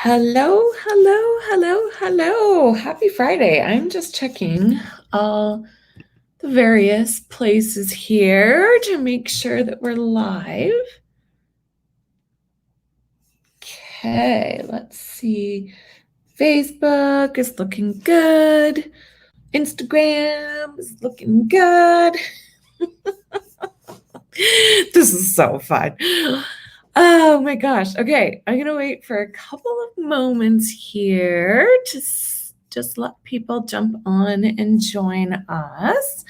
Hello, hello, hello, hello. Happy Friday. I'm just checking all the various places here to make sure that we're live. Okay, let's see. Facebook is looking good. Instagram is looking good. This is so fun. Oh my gosh. Okay, I'm gonna wait for a couple of moments here to just let people jump on and join us.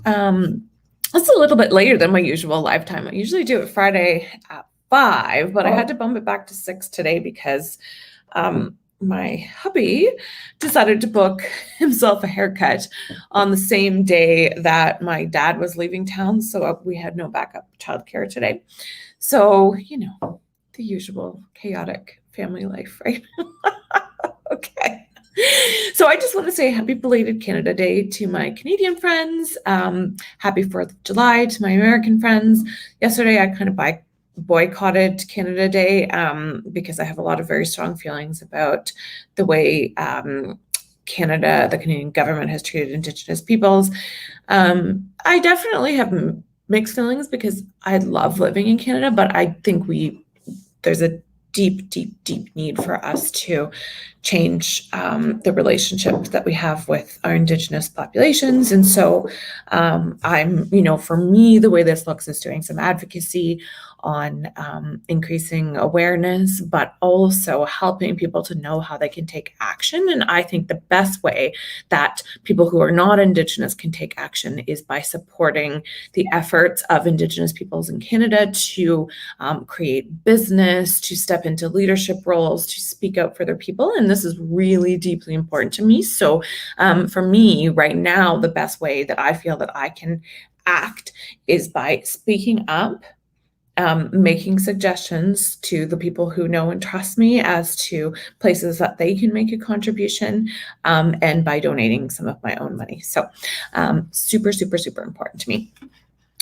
It's a little bit later than my usual live time. I usually do it Friday at 5, but I had to bump it back to 6 today because my hubby decided to book himself a haircut on the same day that my dad was leaving town. So we had no backup childcare today. So, the usual chaotic family life, right? Okay. So I just want to say happy belated Canada Day to my Canadian friends. Happy 4th of July to my American friends. Yesterday, I kind of boycotted Canada Day because I have a lot of very strong feelings about the way Canada, the Canadian government has treated Indigenous peoples. I definitely have mixed feelings because I love living in Canada, but I think there's a deep, deep, deep need for us to change the relationship that we have with our Indigenous populations. And so for me, the way this looks is doing some advocacy on increasing awareness, but also helping people to know how they can take action. And I think the best way that people who are not Indigenous can take action is by supporting the efforts of Indigenous peoples in Canada to create business, to step into leadership roles, to speak out for their people. And this is really deeply important to me. So for me right now, the best way that I feel that I can act is by speaking up, making suggestions to the people who know and trust me as to places that they can make a contribution, and by donating some of my own money. So super, super, super important to me.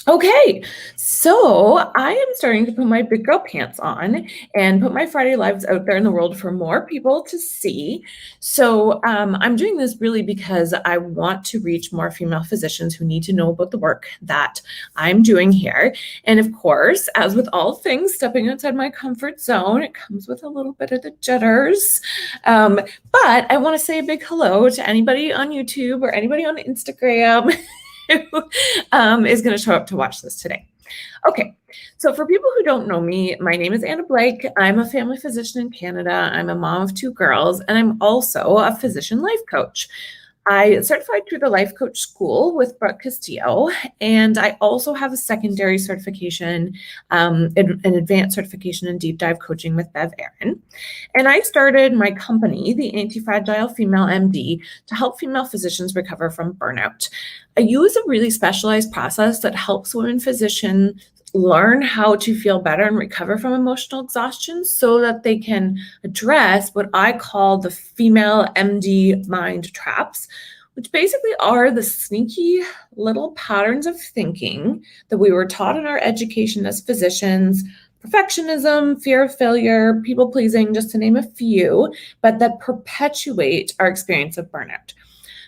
Okay, so I am starting to put my big girl pants on and put my Friday lives out there in the world for more people to see. So I'm doing this really because I want to reach more female physicians who need to know about the work that I'm doing here. And of course, as with all things, stepping outside my comfort zone, it comes with a little bit of the jitters. But I want to say a big hello to anybody on YouTube or anybody on Instagram who is going to show up to watch this today. Okay, so for people who don't know me, my name is Anna Blake. I'm a family physician in Canada. I'm a mom of 2 girls, and I'm also a physician life coach. I certified through the Life Coach School with Brooke Castillo, and I also have a secondary certification, an advanced certification in deep dive coaching with Bev Aaron. And I started my company, the Anti-Fragile Female MD, to help female physicians recover from burnout. I use a really specialized process that helps women physicians learn how to feel better and recover from emotional exhaustion so that they can address what I call the female MD mind traps, which basically are the sneaky little patterns of thinking that we were taught in our education as physicians: perfectionism, fear of failure, people pleasing, just to name a few, but that perpetuate our experience of burnout.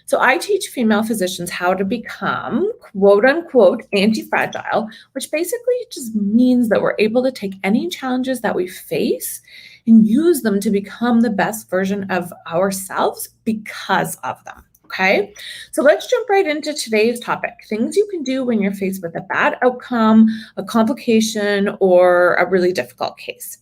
So I teach female physicians how to become, quote unquote, anti-fragile, which basically just means that we're able to take any challenges that we face and use them to become the best version of ourselves because of them. Okay, so let's jump right into today's topic: things you can do when you're faced with a bad outcome, a complication, or a really difficult case.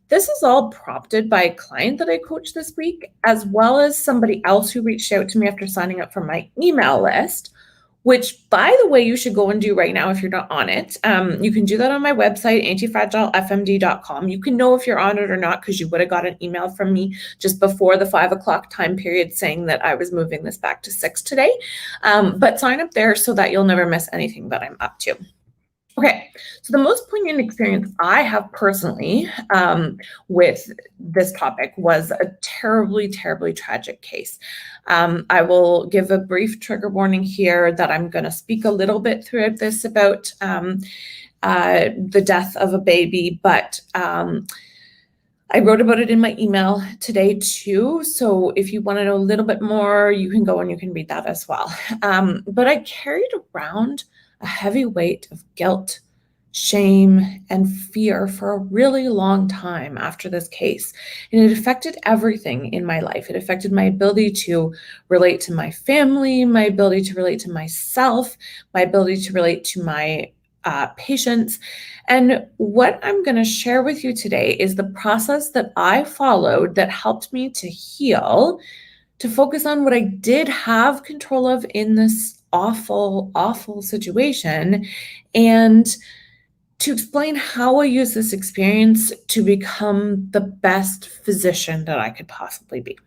This is all prompted by a client that I coached this week, as well as somebody else who reached out to me after signing up for my email list, which, by the way, you should go and do right now if you're not on it. You can do that on my website, antifragilefmd.com. You can know if you're on it or not because you would have got an email from me just before the 5 o'clock time period saying that I was moving this back to 6 today. But sign up there so that you'll never miss anything that I'm up to. Okay, so the most poignant experience I have personally with this topic was a terribly, terribly tragic case. I will give a brief trigger warning here that I'm going to speak a little bit throughout this about the death of a baby, but I wrote about it in my email today too. So if you want to know a little bit more, you can go and you can read that as well. But I carried around a heavy weight of guilt, shame, and fear for a really long time after this case. And it affected everything in my life. It affected my ability to relate to my family, my ability to relate to myself, my ability to relate to my patients. And what I'm going to share with you today is the process that I followed that helped me to heal, to focus on what I did have control of in this awful, awful situation, and to explain how I use this experience to become the best physician that I could possibly be.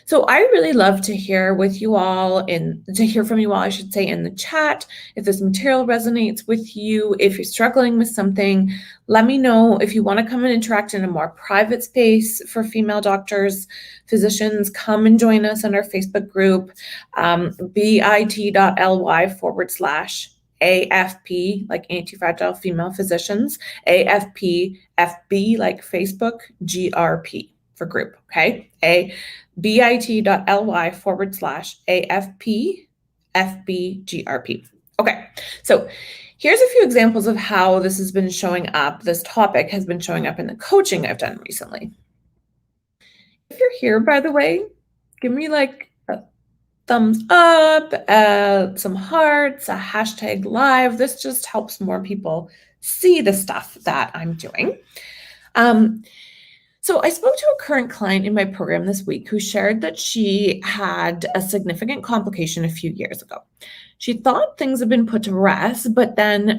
So I really love to hear with you all to hear from you all, I should say, in the chat. If this material resonates with you, if you're struggling with something, let me know. If you want to come and interact in a more private space for female doctors, physicians, come and join us in our Facebook group, bit.ly/AFP, like Anti-Fragile Female Physicians, AFP, FB, like Facebook, GRP for group, okay? bit.ly/AFP, FBGRP. Okay, so here's a few examples of how this has been showing up. This topic has been showing up in the coaching I've done recently. If you're here, by the way, give me like a thumbs up, some hearts, a hashtag live. This just helps more people see the stuff that I'm doing. So I spoke to a current client in my program this week who shared that she had a significant complication a few years ago. She thought things had been put to rest, but then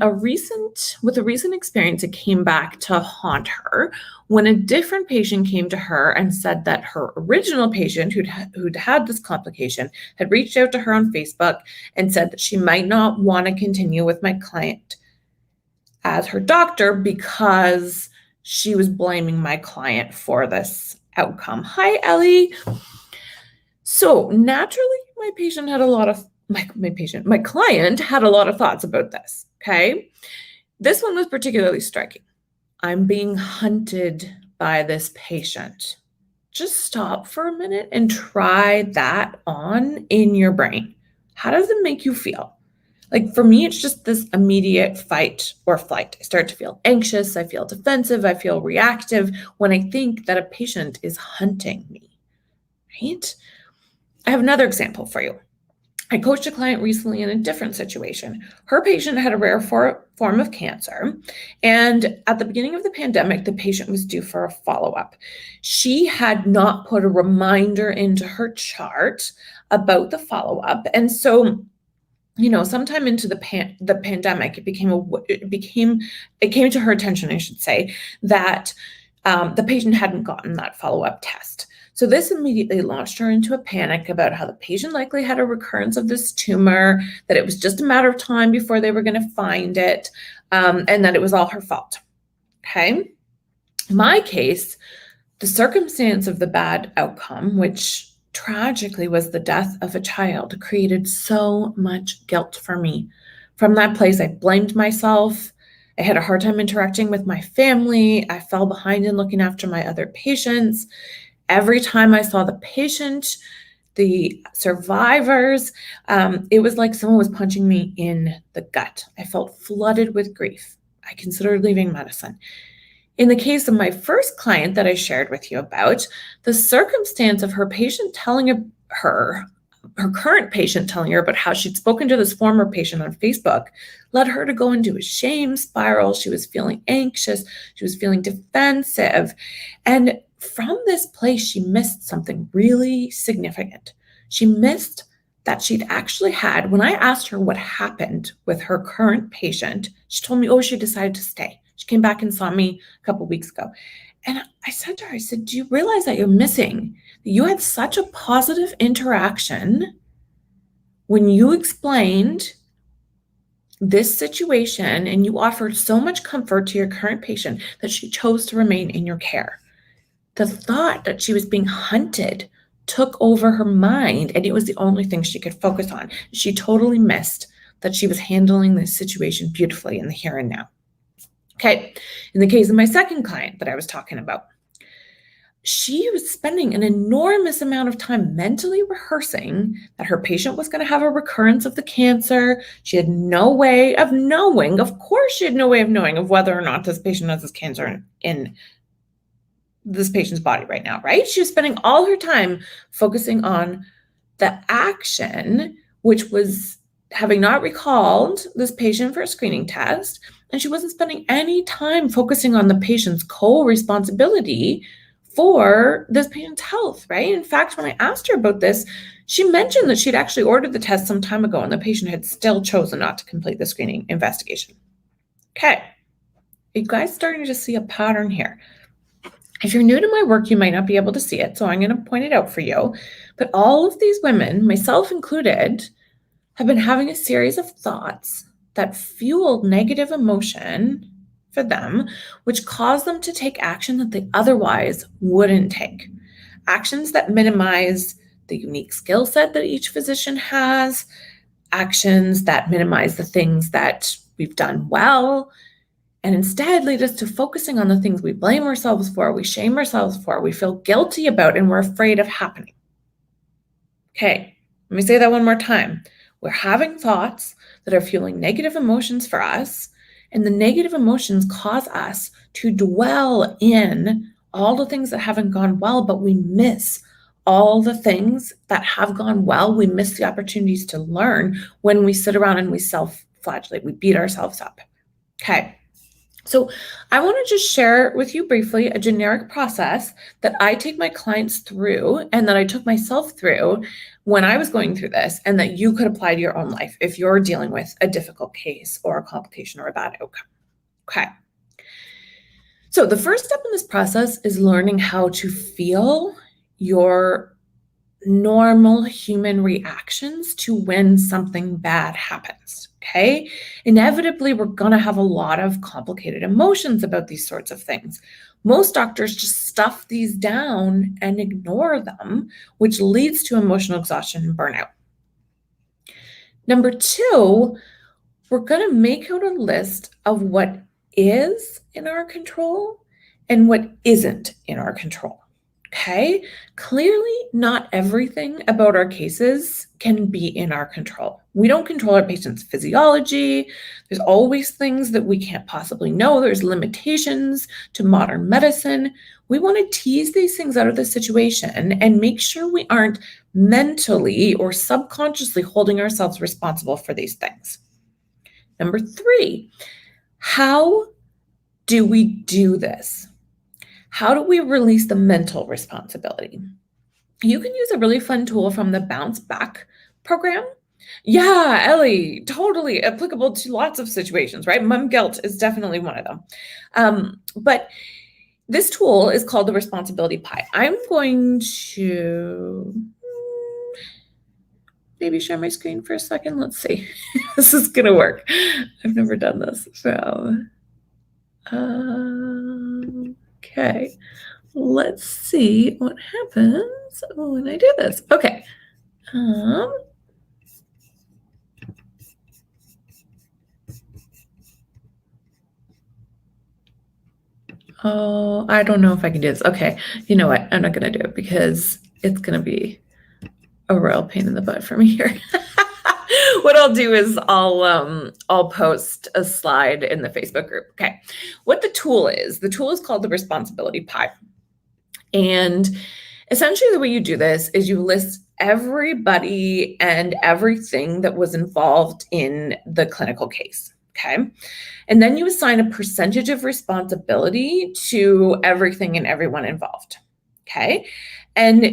with a recent experience, it came back to haunt her when a different patient came to her and said that her original patient who'd had this complication had reached out to her on Facebook and said that she might not want to continue with my client as her doctor because she was blaming my client for this outcome. Hi, Ellie. So naturally, my client had a lot of thoughts about this, okay? This one was particularly striking. I'm being hunted by this patient. Just stop for a minute and try that on in your brain. How does it make you feel? Like for me, it's just this immediate fight or flight. I start to feel anxious. I feel defensive. I feel reactive when I think that a patient is hunting me, right? I have another example for you. I coached a client recently in a different situation. Her patient had a rare form of cancer, and at the beginning of the pandemic, the patient was due for a follow-up. She had not put a reminder into her chart about the follow-up, and so sometime into the pandemic, it came to her attention, I should say, that the patient hadn't gotten that follow-up test. So this immediately launched her into a panic about how the patient likely had a recurrence of this tumor, that it was just a matter of time before they were going to find it, and that it was all her fault. Okay. My case, the circumstance of the bad outcome, which tragically was the death of a child, created so much guilt for me. From that place, I blamed myself. I had a hard time interacting with my family. I fell behind in looking after my other patients. Every time I saw the patient, the survivors, it was like someone was punching me in the gut. I felt flooded with grief. I considered leaving medicine. In the case of my first client that I shared with you about, the circumstance of her patient telling her current patient telling her about how she'd spoken to this former patient on Facebook led her to go into a shame spiral. She was feeling anxious. She was feeling defensive. And from this place, she missed something really significant. She missed that she'd actually had, when I asked her what happened with her current patient, she told me, she decided to stay. She came back and saw me a couple of weeks ago. And I said to her, do you realize that you're missing? You had such a positive interaction when you explained this situation and you offered so much comfort to your current patient that she chose to remain in your care. The thought that she was being hunted took over her mind, and it was the only thing she could focus on. She totally missed that she was handling this situation beautifully in the here and now. Okay, in the case of my second client that I was talking about, she was spending an enormous amount of time mentally rehearsing that her patient was going to have a recurrence of the cancer. She had no way of knowing, of course, she had no way of knowing of whether or not this patient has this cancer in this patient's body right now, right? She was spending all her time focusing on the action, which was having not recalled this patient for a screening test. And she wasn't spending any time focusing on the patient's co-responsibility for this patient's health, right? In fact, when I asked her about this, she mentioned that she'd actually ordered the test some time ago and the patient had still chosen not to complete the screening investigation. Okay, you guys starting to see a pattern here. If you're new to my work, you might not be able to see it, so I'm going to point it out for you. But all of these women, myself included, have been having a series of thoughts that fueled negative emotion for them, which caused them to take action that they otherwise wouldn't take. Actions that minimize the unique skill set that each physician has, actions that minimize the things that we've done well, and instead lead us to focusing on the things we blame ourselves for, we shame ourselves for, we feel guilty about, and we're afraid of happening. Okay, let me say that one more time. We're having thoughts that are fueling negative emotions for us, and the negative emotions cause us to dwell in all the things that haven't gone well, but we miss all the things that have gone well. We miss the opportunities to learn when we sit around and we self-flagellate, we beat ourselves up. Okay. So I want to just share with you briefly a generic process that I take my clients through and that I took myself through when I was going through this, and that you could apply to your own life if you're dealing with a difficult case or a complication or a bad outcome. Okay. So the first step in this process is learning how to feel your normal human reactions to when something bad happens. Okay. Inevitably, we're going to have a lot of complicated emotions about these sorts of things. Most doctors just stuff these down and ignore them, which leads to emotional exhaustion and burnout. Number two, we're going to make out a list of what is in our control and what isn't in our control. Okay, clearly not everything about our cases can be in our control. We don't control our patient's physiology. There's always things that we can't possibly know. There's limitations to modern medicine. We want to tease these things out of the situation and make sure we aren't mentally or subconsciously holding ourselves responsible for these things. Number three, how do we do this? How do we release the mental responsibility? You can use a really fun tool from the Bounce Back program. Yeah, Ellie, totally applicable to lots of situations, right? Mom guilt is definitely one of them. But this tool is called the responsibility pie. I'm going to maybe share my screen for a second. Let's see. This is going to work. I've never done this. So, okay. Let's see what happens when I do this. Okay. Oh, I don't know if I can do this. Okay. You know what? I'm not going to do it because it's going to be a real pain in the butt for me here. What I'll do is I'll post a slide in the Facebook group. Okay. What the tool is called the responsibility pie. And essentially the way you do this is you list everybody and everything that was involved in the clinical case. Okay. And then you assign a percentage of responsibility to everything and everyone involved. Okay. And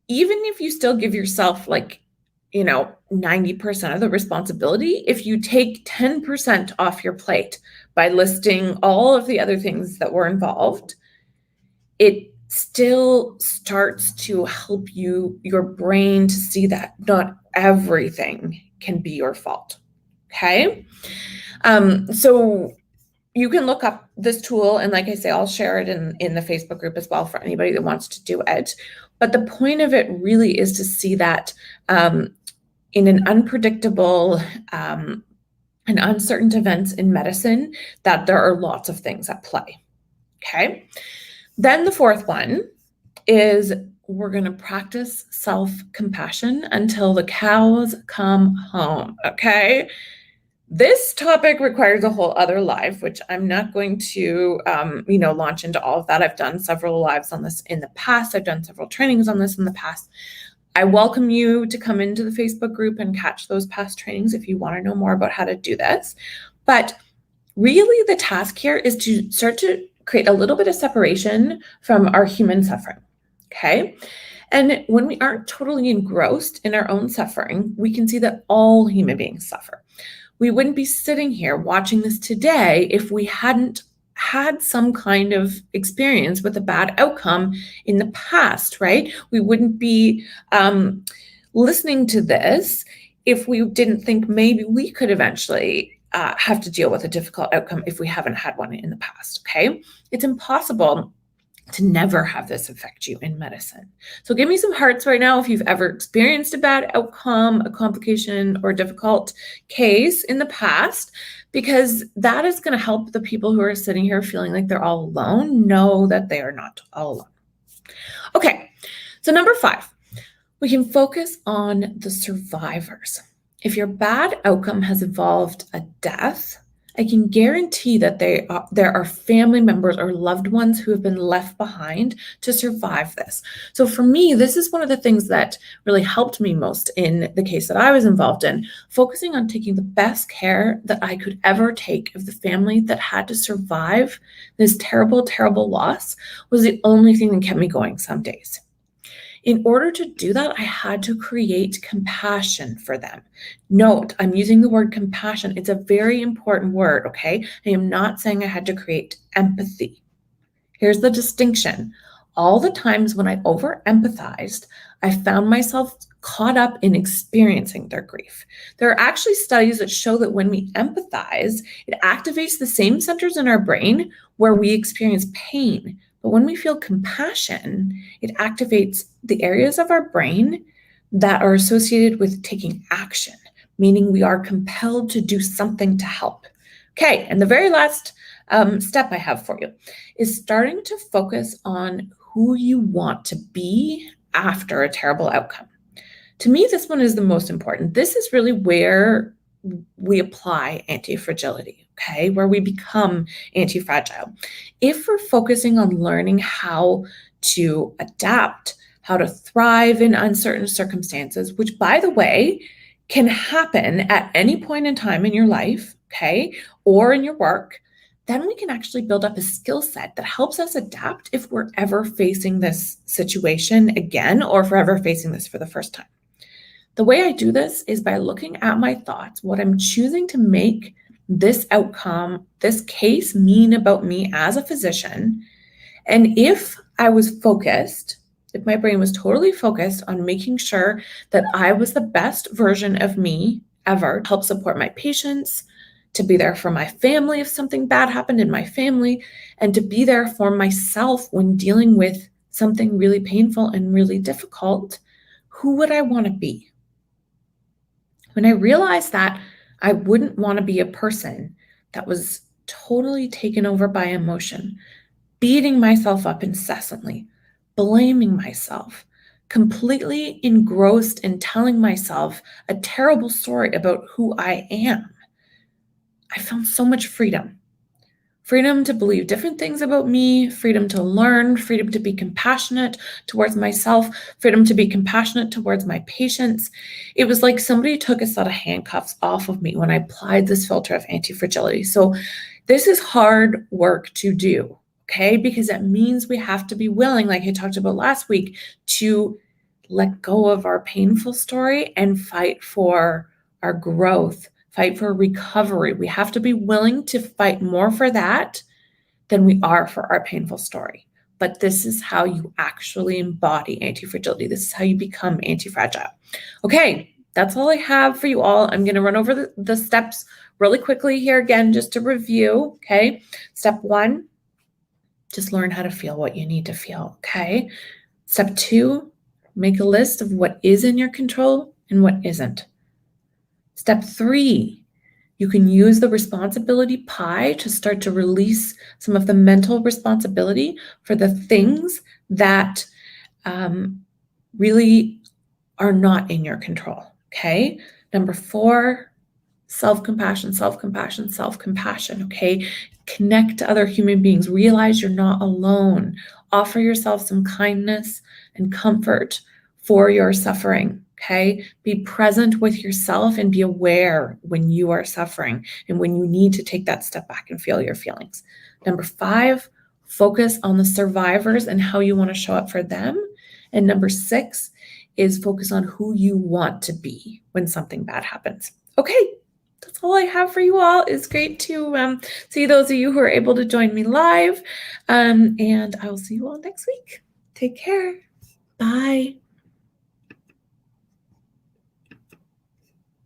even if you still give yourself 90% of the responsibility, if you take 10% off your plate by listing all of the other things that were involved, it still starts to help your brain to see that not everything can be your fault. Okay. So you can look up this tool, and like I say, I'll share it in the Facebook group as well for anybody that wants to do it. But the point of it really is to see that in an unpredictable and uncertain events in medicine, that there are lots of things at play. Okay. Then the fourth one is we're going to practice self-compassion until the cows come home, okay? This topic requires a whole other live, which I'm not going to, launch into all of that. I've done several lives on this in the past. I've done several trainings on this in the past. I welcome you to come into the Facebook group and catch those past trainings if you want to know more about how to do this. But really, the task here is to start to create a little bit of separation from our human suffering, okay? And when we aren't totally engrossed in our own suffering, we can see that all human beings suffer. We wouldn't be sitting here watching this today if we hadn't had some kind of experience with a bad outcome in the past, right? We wouldn't be listening to this if we didn't think maybe we could eventually have to deal with a difficult outcome if we haven't had one in the past, okay? It's impossible to never have this affect you in medicine. So give me some hearts right now if you've ever experienced a bad outcome, a complication, or a difficult case in the past, because that is going to help the people who are sitting here feeling like they're all alone know that they are not all alone. Okay, so number 5, we can focus on the survivors. If your bad outcome has involved a death, I can guarantee that there are family members or loved ones who have been left behind to survive this. So for me, this is one of the things that really helped me most in the case that I was involved in. Focusing on taking the best care that I could ever take of the family that had to survive this terrible, terrible loss was the only thing that kept me going some days. In order to do that, I had to create compassion for them. Note, I'm using the word compassion. It's a very important word, okay? I am not saying I had to create empathy. Here's the distinction. All the times when I over-empathized, I found myself caught up in experiencing their grief. There are actually studies that show that when we empathize, it activates the same centers in our brain where we experience pain. But when we feel compassion, it activates the areas of our brain that are associated with taking action, meaning we are compelled to do something to help. Okay, and the very last step I have for you is starting to focus on who you want to be after a terrible outcome. To me, this one is the most important. This is really where we apply anti-fragility, okay, where we become anti-fragile. If we're focusing on learning how to adapt, how to thrive in uncertain circumstances, which, by the way, can happen at any point in time in your life, okay, or in your work, then we can actually build up a skill set that helps us adapt if we're ever facing this situation again, or if we're ever facing this for the first time. The way I do this is by looking at my thoughts, what I'm choosing to make this outcome, this case mean about me as a physician. And if I was focused, if my brain was totally focused on making sure that I was the best version of me ever to help support my patients, to be there for my family if something bad happened in my family, and to be there for myself when dealing with something really painful and really difficult, who would I want to be? When I realized that I wouldn't want to be a person that was totally taken over by emotion, beating myself up incessantly, blaming myself, completely engrossed in telling myself a terrible story about who I am, I found so much freedom. Freedom to believe different things about me, freedom to learn, freedom to be compassionate towards myself, freedom to be compassionate towards my patients. It was like somebody took a set of handcuffs off of me when I applied this filter of anti-fragility. So this is hard work to do, okay? Because it means we have to be willing, like I talked about last week, to let go of our painful story and fight for our growth, fight for recovery. We have to be willing to fight more for that than we are for our painful story. But this is how you actually embody anti-fragility. This is how you become anti-fragile. Okay, that's all I have for you all. I'm going to run over the steps really quickly here again, just to review, okay? Step 1, just learn how to feel what you need to feel, okay? Step 2, make a list of what is in your control and what isn't. Step 3, you can use the responsibility pie to start to release some of the mental responsibility for the things that really are not in your control. Okay. Number 4, self-compassion, self-compassion, self-compassion. Okay. Connect to other human beings. Realize you're not alone. Offer yourself some kindness and comfort for your suffering. Okay. Be present with yourself and be aware when you are suffering and when you need to take that step back and feel your feelings. Number 5, focus on the survivors and how you want to show up for them. And number 6 is focus on who you want to be when something bad happens. Okay, that's all I have for you all. It's great to see those of you who are able to join me live. And I will see you all next week. Take care. Bye.